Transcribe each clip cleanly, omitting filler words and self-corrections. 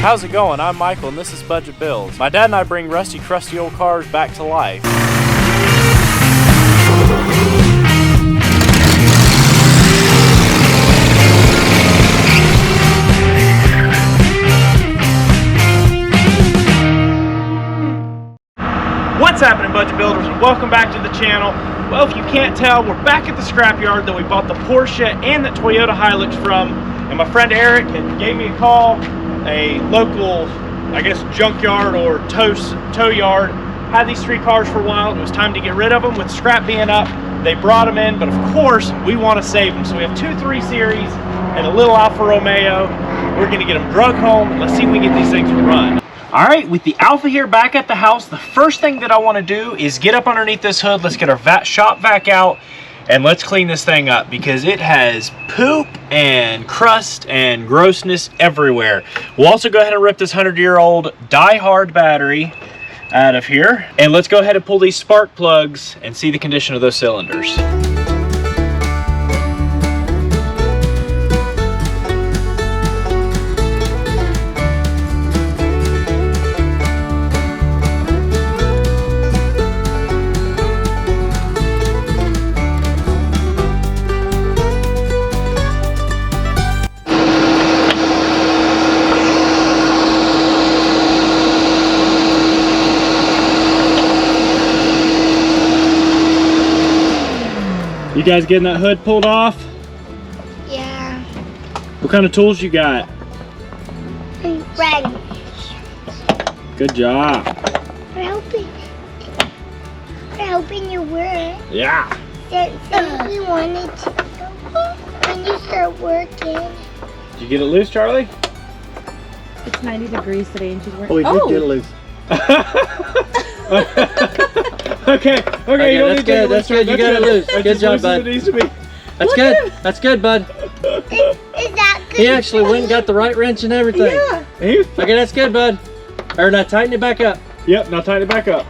How's it going? I'm Michael and this is Budget Builds. My dad and I bring rusty, crusty old cars back to life. What's happening, Budget Builders, and welcome back to the channel. Well, if you can't tell, we're back at the scrapyard that we bought the Porsche and the Toyota Hilux from, and my friend Eric gave me a call. A local, I guess, junkyard or tow yard had these three cars for a while. It was time to get rid of them. With scrap being up, they brought them in, but of course we want to save them. So we have two 3 Series and a little Alfa Romeo. We're going to get them drug home and let's see if we can get these things to run. All right, with the Alfa here back at the house, the first thing that I want to do is get up underneath this hood. Let's get our shop vac out and let's clean this thing up because it has poop and crust and grossness everywhere. We'll also go ahead and rip this 100-year-old die-hard battery out of here. And let's go ahead and pull these spark plugs and see the condition of those cylinders. You guys getting that hood pulled off? Yeah. What kind of tools you got? Ready. Good job. We're hoping you were. Yeah. Since we wanted to when you start working. Did you get it loose, Charlie? It's 90 degrees today and she's working. Oh, we did get it loose. Okay, that's good. That's good. You got it loose. Good job, bud. That's good. That's good, bud. Is that good? He actually went and got the right wrench and everything. Yeah. Okay, that's good, bud. Or now tighten it back up. Yep, now tighten it back up.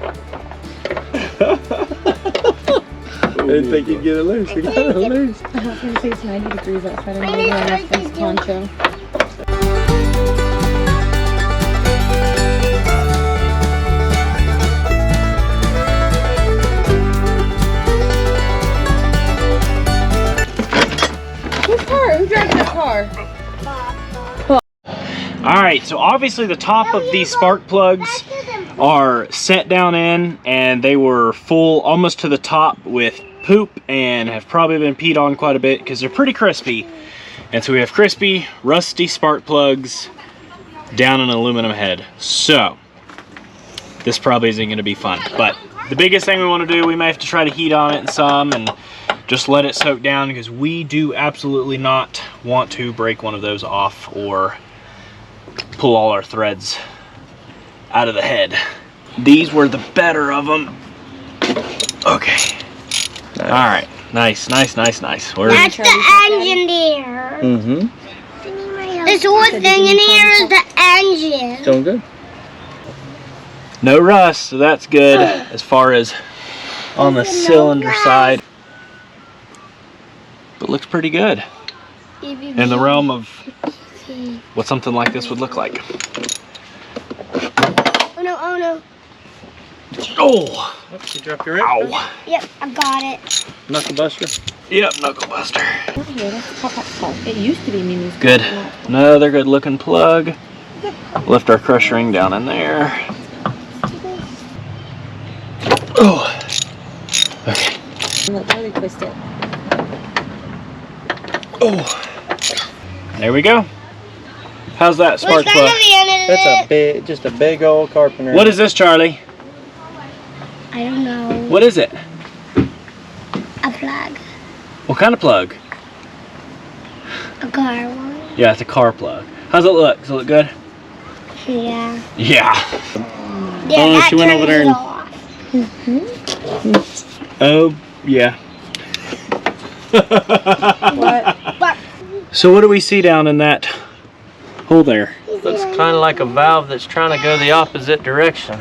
I didn't think you'd get it loose. You got it loose. I was going to say it's 90 degrees outside and I'm wearing a nice poncho. Who's driving the car? Alright, so obviously the top of these spark plugs are set down in and they were full almost to the top with poop and have probably been peed on quite a bit because they're pretty crispy. And so we have crispy, rusty spark plugs down an aluminum head. So this probably isn't going to be fun. But the biggest thing we want to do, we may have to try to heat on it some and just let it soak down because we do absolutely not want to break one of those off or pull all our threads out of the head. These were the better of them. Okay. Nice. All right. Nice. That's the engine there. Mm-hmm. This whole thing in here is the engine. Doing good. No rust, so that's good as far as on the cylinder side. But looks pretty good in the realm of what something like this would look like. Oh no. Oh! Oops, you dropped your wrench. Ow! Yep, I got it. Knuckle buster. Yep, knuckle buster. It used to be Mimi's. Good. Another good looking plug. Lift our crush ring down in there. Oh! Okay. Let Charlie twist it. Oh! There we go. How's that spark plug? That's just a big old carpenter. What is this, Charlie? I don't know. What is it? A plug. What kind of plug? A car one. Yeah, it's a car plug. How's it look? Does it look good? Yeah. Yeah. Yeah, she went over there and... Oh, yeah. What? So what do we see down in that hole there? Looks kind of like a valve that's trying to go the opposite direction.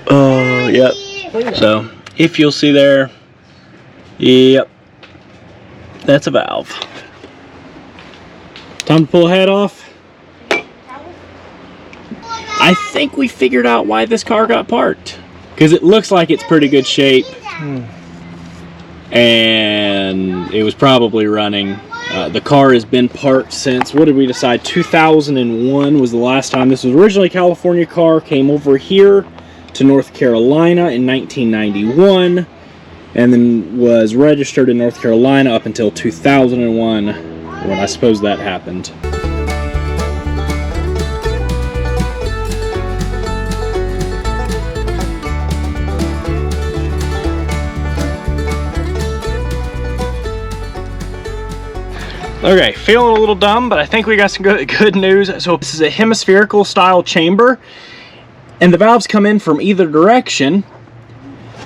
Oh, yep. So, if you'll see there, yep, that's a valve. Time to pull the head off. I think we figured out why this car got parked. Because it looks like it's pretty good shape. And it was probably running. The car has been parked since, what did we decide? 2001 was the last time. This was originally a California car, came over here to North Carolina in 1991, and then was registered in North Carolina up until 2001, when I suppose that happened. Okay, feeling a little dumb, but I think we got some good news. So this is a hemispherical style chamber, and the valves come in from either direction.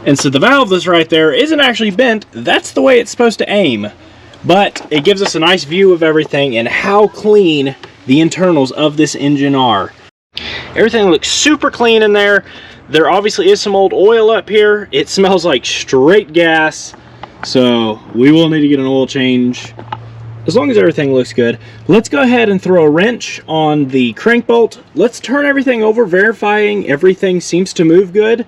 And so the valve that's right there isn't actually bent. That's the way it's supposed to aim. But it gives us a nice view of everything and how clean the internals of this engine are. Everything looks super clean in there. There obviously is some old oil up here. It smells like straight gas. So we will need to get an oil change. As long as everything looks good, let's go ahead and throw a wrench on the crank bolt. Let's turn everything over, verifying everything seems to move good.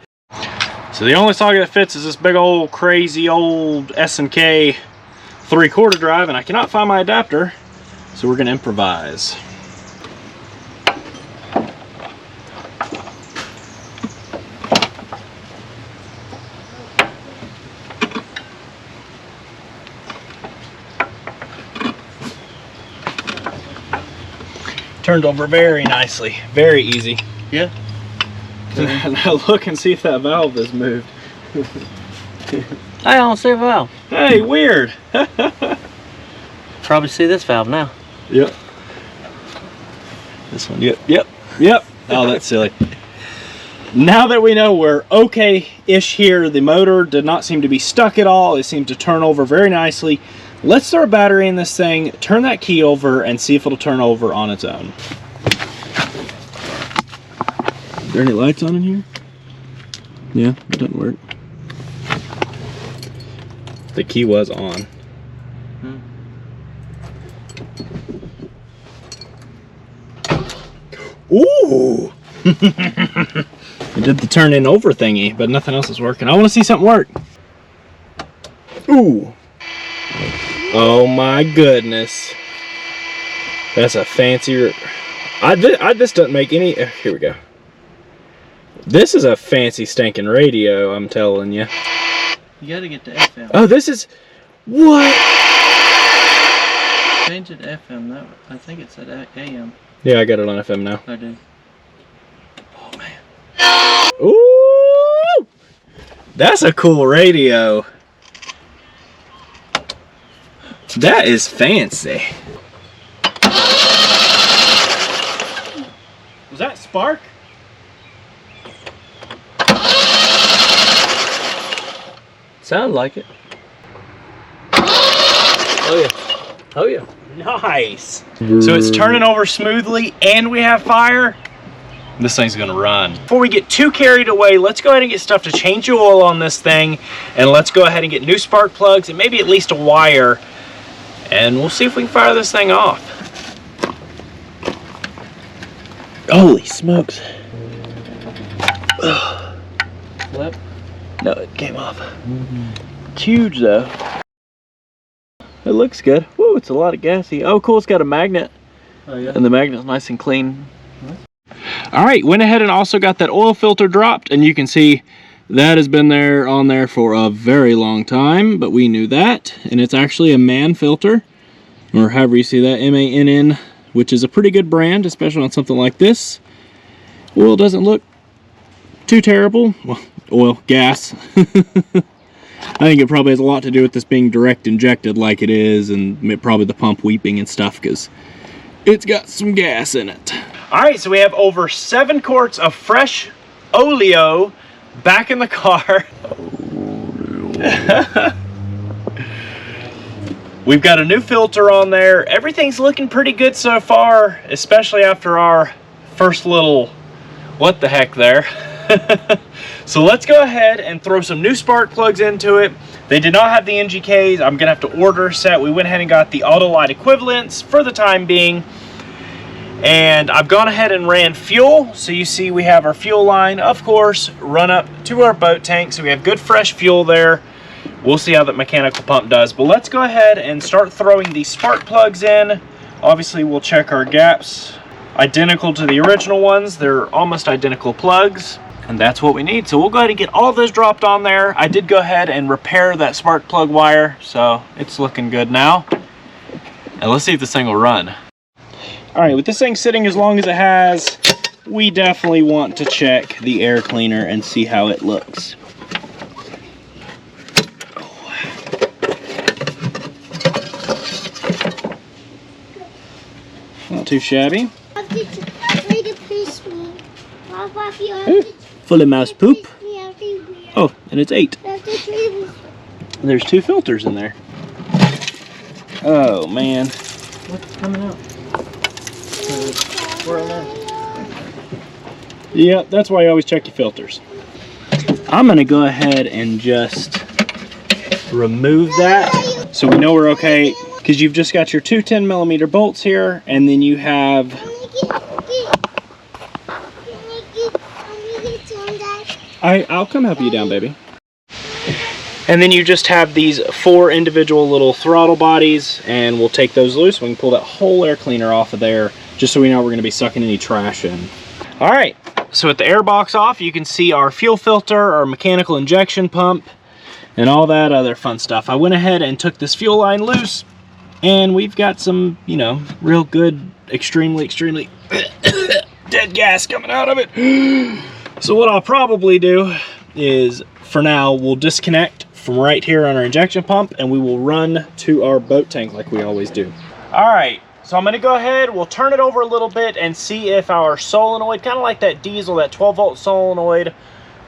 So the only socket that fits is this big old crazy old S&K 3/4 drive, and I cannot find my adapter, so we're gonna improvise. Turned over very nicely, very easy. Yeah. Now look and see if that valve is moved. I don't see a valve. Hey, weird. Probably see this valve now. Yep. This one. Yep. Oh, that's silly. Now that we know we're okay-ish here, the motor did not seem to be stuck at all. It seemed to turn over very nicely. Let's throw a battery in this thing, turn that key over, and see if it'll turn over on its own. Are there any lights on in here? Yeah, it doesn't work. The key was on. Ooh! It did the turn in over thingy, but nothing else is working. I want to see something work. Ooh! Oh my goodness. That's a fancy... this doesn't make any... Here we go. This is a fancy stinking radio, I'm telling you. You gotta get to FM. Oh, this is... What? Change it to FM. That, I think it's at AM. Yeah, I got it on FM now. I do. Oh, man. Ooh! That's a cool radio. That is fancy. Was that spark? Sound like it. Oh yeah. Oh yeah. Nice. So it's turning over smoothly and we have fire. This thing's gonna run. Before we get too carried away, let's go ahead and get stuff to change the oil on this thing, and let's go ahead and get new spark plugs and maybe at least a wire, and we'll see if we can fire this thing off. Holy smokes. Flip. No, it came off. It's huge though. It looks good. Whoa, it's a lot of gassy. Oh cool, it's got a magnet. Oh yeah. And the magnet's nice and clean. All right, went ahead and also got that oil filter dropped, and you can see that has been on there for a very long time, but we knew that, and it's actually a MANN filter, or however you see that, M-A-N-N, which is a pretty good brand, especially on something like this. Oil doesn't look too terrible. Well, gas. I think it probably has a lot to do with this being direct injected like it is, and probably the pump weeping and stuff, because it's got some gas in it. All right, so we have over 7 quarts of fresh oleo back in the car. We've got a new filter on there. Everything's looking pretty good so far, especially after our first little what the heck there. So let's go ahead and throw some new spark plugs into it. They did not have the NGKs. I'm gonna have to order a set. We went ahead and got the Autolite equivalents for the time being. And I've gone ahead and ran fuel. So you see we have our fuel line, of course, run up to our boat tank. So we have good fresh fuel there. We'll see how that mechanical pump does. But let's go ahead and start throwing these spark plugs in. Obviously, we'll check our gaps. Identical to the original ones. They're almost identical plugs. And that's what we need. So we'll go ahead and get all those dropped on there. I did go ahead and repair that spark plug wire. So it's looking good now. And let's see if this thing will run. All right, with this thing sitting as long as it has, we definitely want to check the air cleaner and see how it looks. Not too shabby. Ooh, full of mouse poop. Oh, and it's 8. There's 2 filters in there. Oh man. What's coming out? Yep, that's why you always check your filters. I'm gonna go ahead and just remove that so we know we're okay, because you've just got your 2 10mm bolts here, and then you have I'll come help you down, baby. And then you just have these 4 individual little throttle bodies, and we'll take those loose. We can pull that whole air cleaner off of there, just so we know we're going to be sucking any trash in. All right, so with the air box off, you can see our fuel filter, our mechanical injection pump, and all that other fun stuff. I went ahead and took this fuel line loose, and we've got some, you know, real good, extremely dead gas coming out of it. So what I'll probably do is, for now, we'll disconnect from right here on our injection pump, and we will run to our boat tank like we always do. All right, so I'm gonna go ahead, we'll turn it over a little bit and see if our solenoid, kind of like that diesel, that 12-volt solenoid,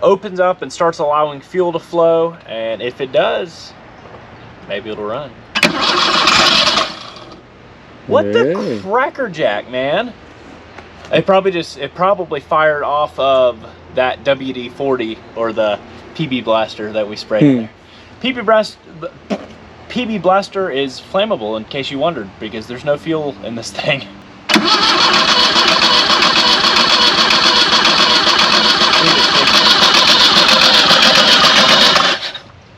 opens up and starts allowing fuel to flow. And if it does, maybe it'll run. What the crackerjack, man? It probably fired off of that WD-40 or the PB blaster that we sprayed in there. PB blaster is flammable, in case you wondered, because there's no fuel in this thing.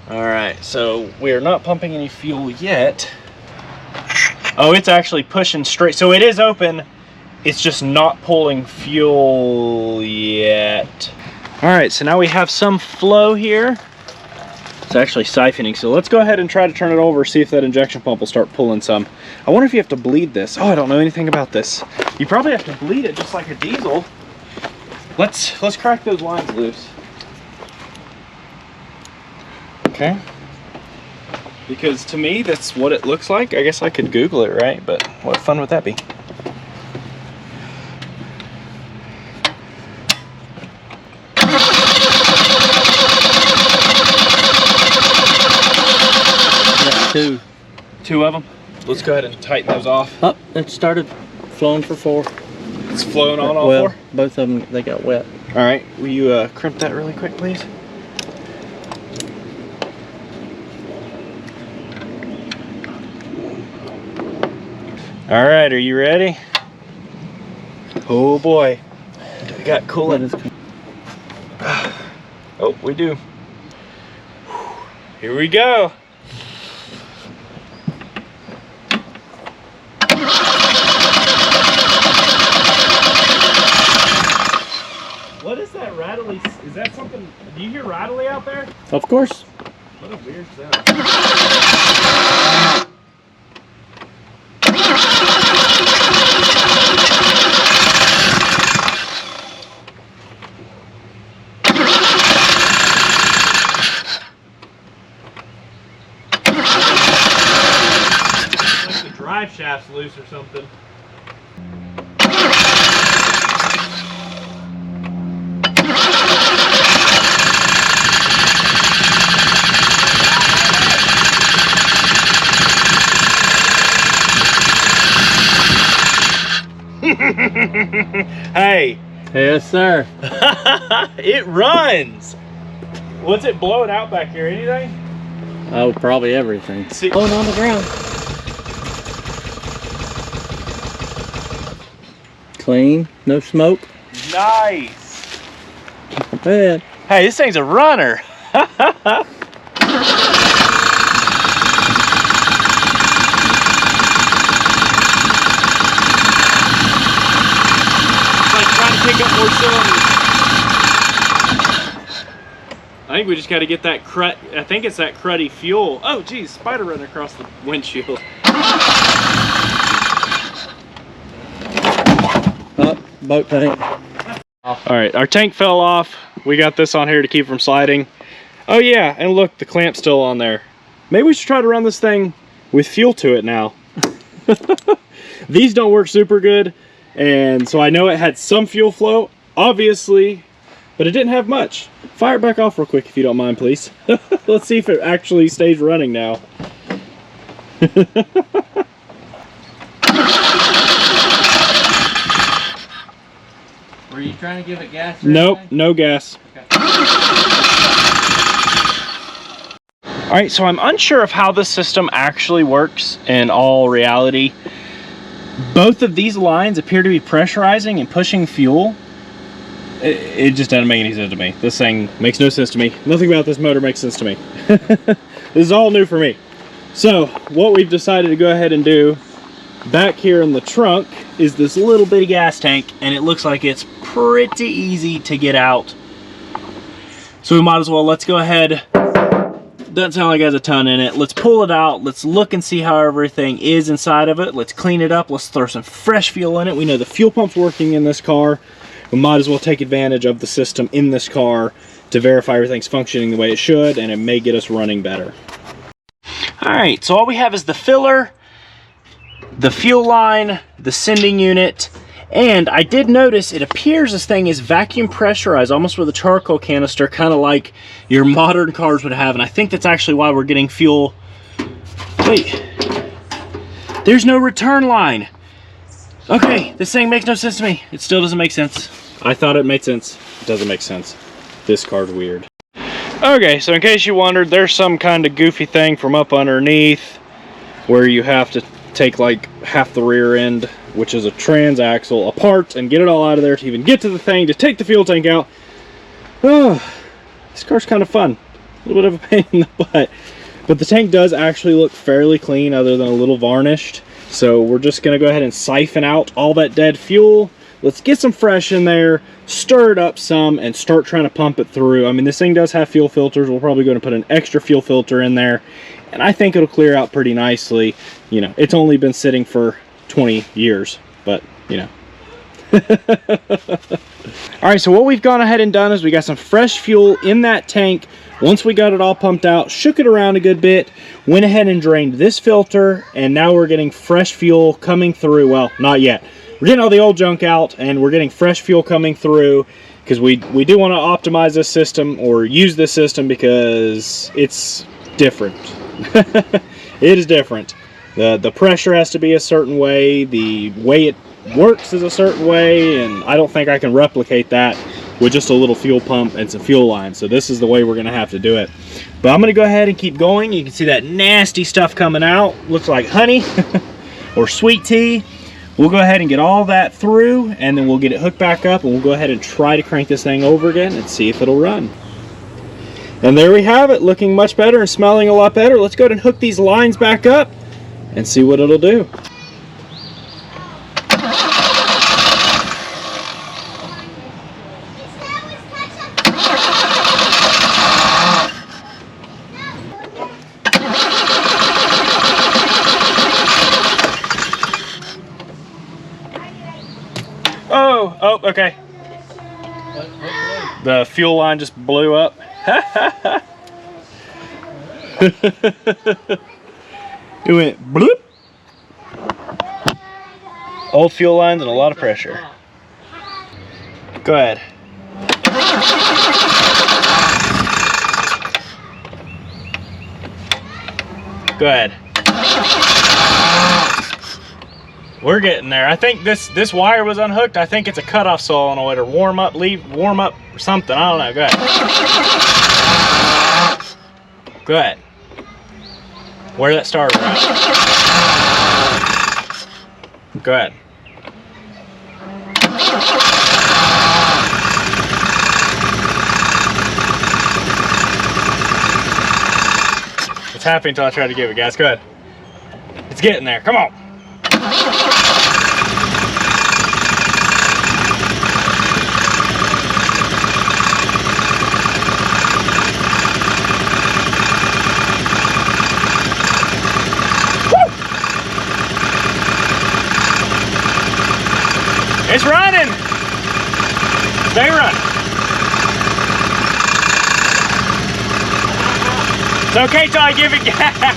All right, so we are not pumping any fuel yet. Oh, it's actually pushing straight. So it is open. It's just not pulling fuel yet. All right, so now we have some flow here. It's actually siphoning, so let's go ahead and try to turn it over, see if that injection pump will start pulling some. I wonder if you have to bleed this. Oh, I don't know anything about this. You probably have to bleed it just like a diesel. Let's crack those lines loose. Okay. Because to me, that's what it looks like. I guess I could Google it, right? But what fun would that be? Two of them. Let's go ahead and tighten those off. Oh, it started flowing for 4. It's flowing on all 4? Both of them, they got wet. All right, will you crimp that really quick, please? All right, are you ready? Oh boy, we got coolant. Oh, we do. Here we go. What is that rattly? Is that something? Do you hear rattly out there? Of course. What a weird sound. Like the drive shaft's loose or something. Hey. Yes, sir. It runs. What's it blowing out back here? Anything? Oh, probably everything. See, Blowing on the ground. Clean, no smoke. nice. Man. Hey, this thing's a runner. Pick up more cylinders. I think we just got to get that I think it's that cruddy fuel. Oh geez, spider running across the windshield. Oh, boat tank. All right, our tank fell off. We got this on here to keep from sliding. Oh yeah, and look, the clamp's still on there. Maybe we should try to run this thing with fuel to it now. These don't work super good. And so I know it had some fuel flow, obviously, but it didn't have much. Fire it back off real quick if you don't mind, please. Let's see if it actually stays running now. Were you trying to give it gas? Nope, no gas. Okay. All right, so I'm unsure of how this system actually works in all reality. Both of these lines appear to be pressurizing and pushing fuel. It just doesn't make any sense to me. This thing makes no sense to me. Nothing about this motor makes sense to me. This is all new for me. So what we've decided to go ahead and do back here in the trunk is this little bitty gas tank, and it looks like it's pretty easy to get out. So we might as well, let's go ahead. Doesn't sound like it has a ton in it. Let's pull it out. Let's look and see how everything is inside of it. Let's clean it up. Let's throw some fresh fuel in it. We know the fuel pump's working in this car. We might as well take advantage of the system in this car to verify everything's functioning the way it should, and it may get us running better. All right, so all we have is the filler, the fuel line, the sending unit, and I did notice it appears this thing is vacuum pressurized, almost with a charcoal canister, kind of like your modern cars would have, and I think that's actually why we're getting fuel. Wait, there's no return line. Okay, this thing makes no sense to me. It still doesn't make sense. I thought it made sense. It doesn't make sense. This car's weird. Okay, so in case you wondered, there's some kind of goofy thing from up underneath where you have to take like half the rear end, which is a transaxle, apart and get it all out of there to even get to the thing to take the fuel tank out. Oh, this car's kind of fun. A little bit of a pain in the butt. But the tank does actually look fairly clean other than a little varnished. So we're just going to go ahead and siphon out all that dead fuel. Let's get some fresh in there, stir it up some, and start trying to pump it through. I mean, this thing does have fuel filters. We're probably going to put an extra fuel filter in there, and I think it'll clear out pretty nicely. You know, it's only been sitting for 20 years, but, you know. All right, so what we've gone ahead and done is we got some fresh fuel in that tank. Once we got it all pumped out, shook it around a good bit, went ahead and drained this filter, and now we're getting fresh fuel coming through. Well, not yet. We're getting all the old junk out, and we're getting fresh fuel coming through because we do want to optimize this system or use this system because it's different. It is different. The pressure has to be a certain way, the way it works is a certain way, and I don't think I can replicate that with just a little fuel pump and some fuel lines. So this is the way we're going to have to do it. But I'm going to go ahead and keep going. You can see that nasty stuff coming out. Looks like honey or sweet tea. We'll go ahead and get all that through, and then we'll get it hooked back up, and we'll go ahead and try to crank this thing over again and see if it'll run. And there we have it, looking much better and smelling a lot better. Let's go ahead and hook these lines back up and see what it'll do. Oh, okay. The fuel line just blew up. It went bloop. Old fuel lines and a lot of pressure. Go ahead. Go ahead. We're getting there. I think this wire was unhooked. I think it's a cutoff solenoid or warm up or something. I don't know. Go ahead. Go ahead. Where that starter at? Go ahead. It's happening until I try to give it gas. Go ahead. It's getting there. Come on. It's running. Stay running. It's okay till I give it gas.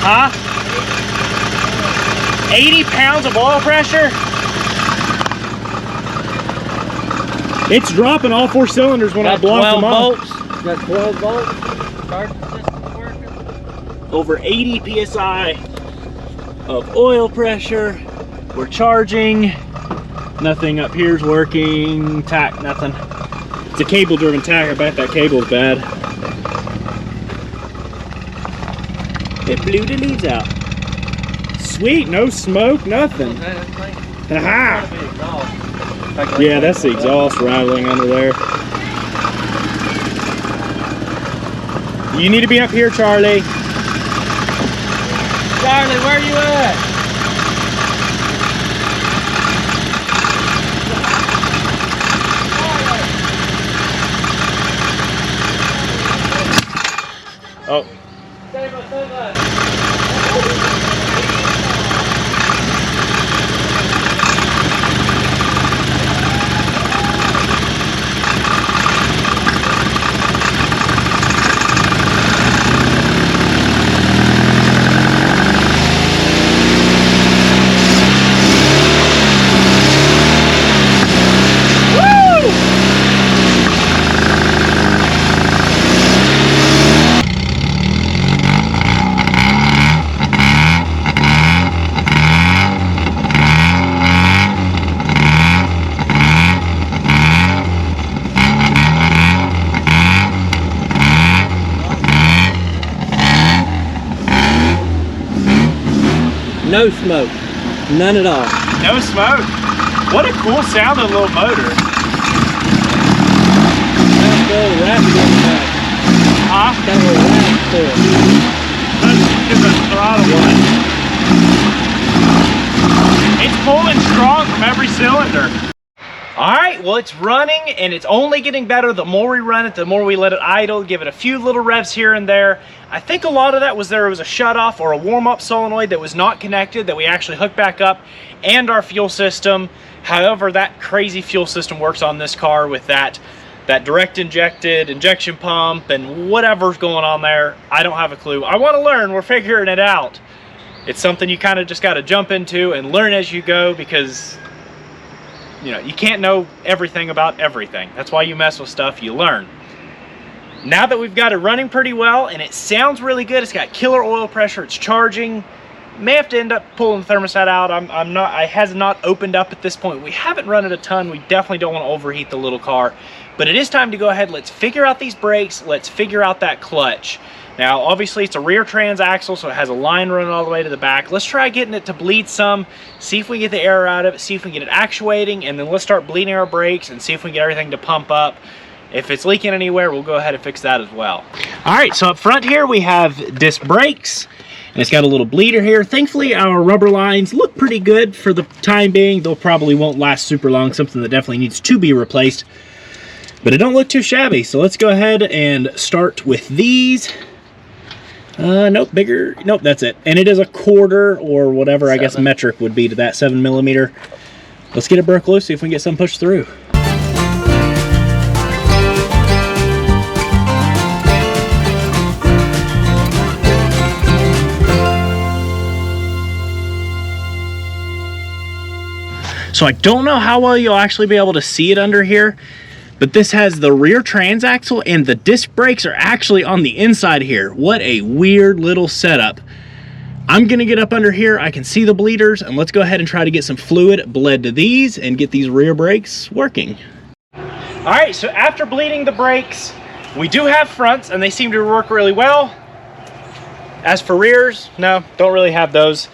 Huh? 80 pounds of oil pressure? It's dropping all 4 cylinders when I block them off. Got 12 volts. Charging system working. Over 80 psi of oil pressure. We're charging. Nothing up here's working. Tack, nothing. It's a cable driven tack. I bet that cable is bad. It blew the leaves out. Sweet, no smoke, nothing. Aha! Yeah, that's the exhaust rattling under there. You need to be up here, Charlie. Charlie, where are you at? Oh. No smoke. None at all. No smoke. What a cool sounding little motor. Sounds good. Rapid on the back. Huh? Got a little rap to it. Let's give it a throttle one. It's pulling strong from every cylinder. All right, well, it's running and it's only getting better. The more we run it, the more we let it idle, give it a few little revs here and there. I think a lot of that was there was a shut-off or a warm-up solenoid that was not connected that we actually hooked back up, and our fuel system. However, that crazy fuel system works on this car with that direct injected injection pump and whatever's going on there. I don't have a clue. I want to learn. We're figuring it out. It's something you kind of just got to jump into and learn as you go, because you know, you can't know everything about everything. That's why you mess with stuff, you learn. Now that we've got it running pretty well and it sounds really good, it's got killer oil pressure, it's charging. May have to end up pulling the thermostat out. I has not opened up at this point. We haven't run it a ton. We definitely don't want to overheat the little car, but it is time to go ahead. Let's figure out these brakes. Let's figure out that clutch. Now, obviously it's a rear transaxle, so it has a line running all the way to the back. Let's try getting it to bleed some, see if we get the air out of it, see if we can get it actuating, and then let's start bleeding our brakes and see if we can get everything to pump up. If it's leaking anywhere, we'll go ahead and fix that as well. All right, so up front here we have disc brakes, and it's got a little bleeder here. Thankfully, our rubber lines look pretty good for the time being. They'll probably won't last super long, something that definitely needs to be replaced, but it don't look too shabby. So let's go ahead and start with these. Nope, bigger, nope, that's it. And it is a quarter or whatever, I guess metric would be to that, 7mm. Let's get it broke loose, see if we can get some pushed through. So I don't know how well you'll actually be able to see it under here, but this has the rear transaxle and the disc brakes are actually on the inside here. What a weird little setup. I'm gonna get up under here. I can see the bleeders, and let's go ahead and try to get some fluid bled to these and get these rear brakes working. All right, so after bleeding the brakes, we do have fronts and they seem to work really well. As for rears, no, don't really have those.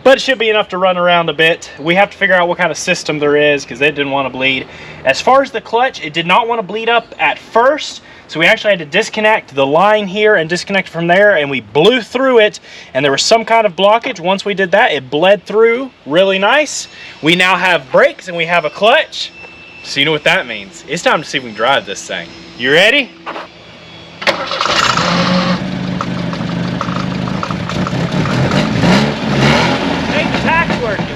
But it should be enough to run around a bit. We have to figure out what kind of system there is because it didn't want to bleed. As far as the clutch, it did not want to bleed up at first. So we actually had to disconnect the line here and disconnect from there, and we blew through it, and there was some kind of blockage. Once we did that, it bled through really nice. We now have brakes and we have a clutch. So you know what that means. It's time to see if we can drive this thing. You ready? Ain't the tax working?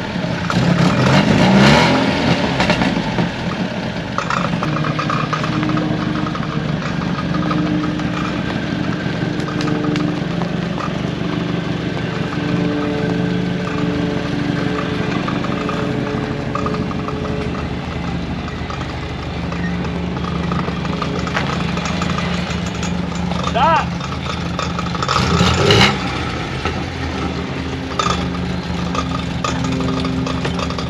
Stop!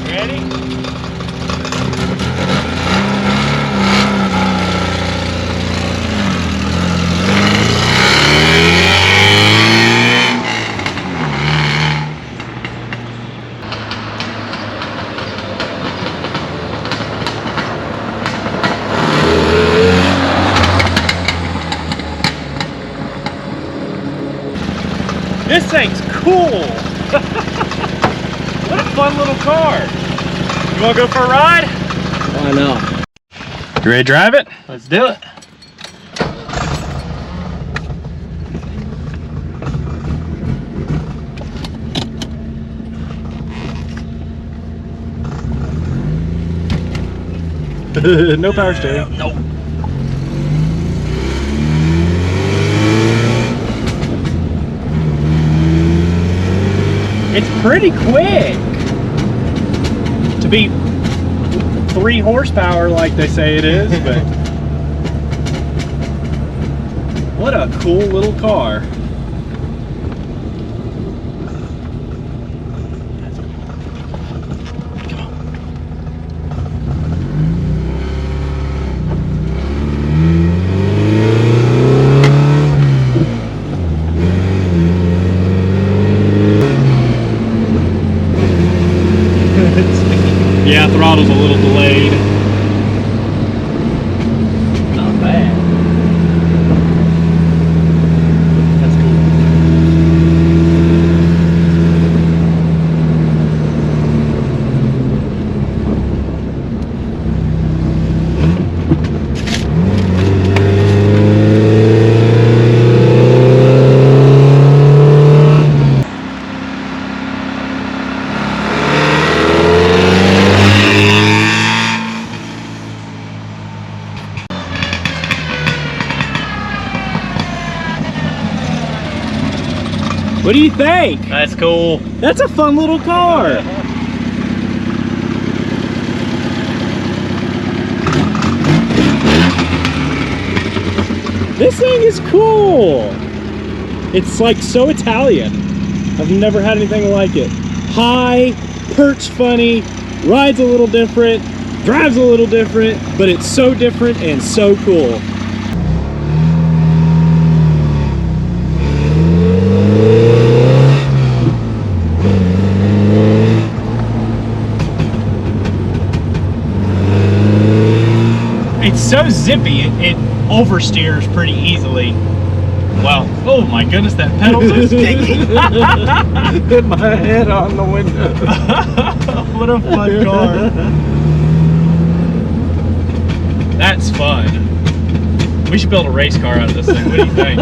Ready? This thing's cool. What a fun little car. You want to go for a ride? Why not? You ready to drive it? Let's do it. No power steering. Nope. It's pretty quick to be 3 horsepower like they say it is, but what a cool little car. Yeah, throttle's a little delayed. Not bad. That's What do you think? That's cool. That's a fun little car. This thing is cool. It's like so Italian. I've never had anything like it. High, perch funny, rides a little different, drives a little different, but it's so different and so cool. It's so zippy, it oversteers pretty easily. Well, oh my goodness, that pedal's so sticky. Hit my head on the window. What a fun car. That's fun. We should build a race car out of this thing. What do you think?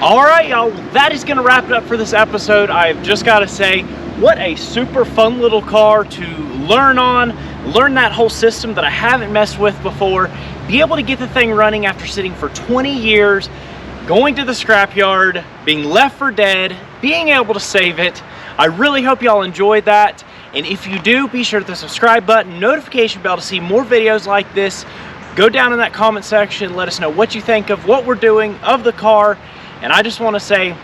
All right, y'all, that is gonna wrap it up for this episode. I've just gotta say, what a super fun little car to learn on, learn that whole system that I haven't messed with before, be able to get the thing running after sitting for 20 years, going to the scrapyard, being left for dead, being able to save it. I really hope y'all enjoyed that. And if you do, be sure to hit the subscribe button, notification bell to see more videos like this. Go down in that comment section, let us know what you think of what we're doing, of the car, And I just want to say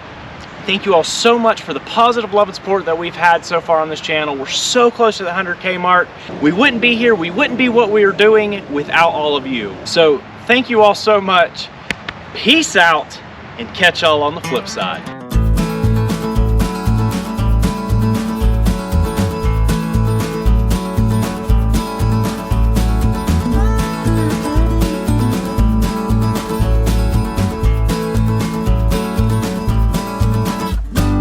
thank you all so much for the positive love and support that we've had so far on this channel. We're so close to the 100K mark. We wouldn't be here, we wouldn't be what we are doing without all of you. So thank you all so much. Peace out, and catch y'all on the flip side.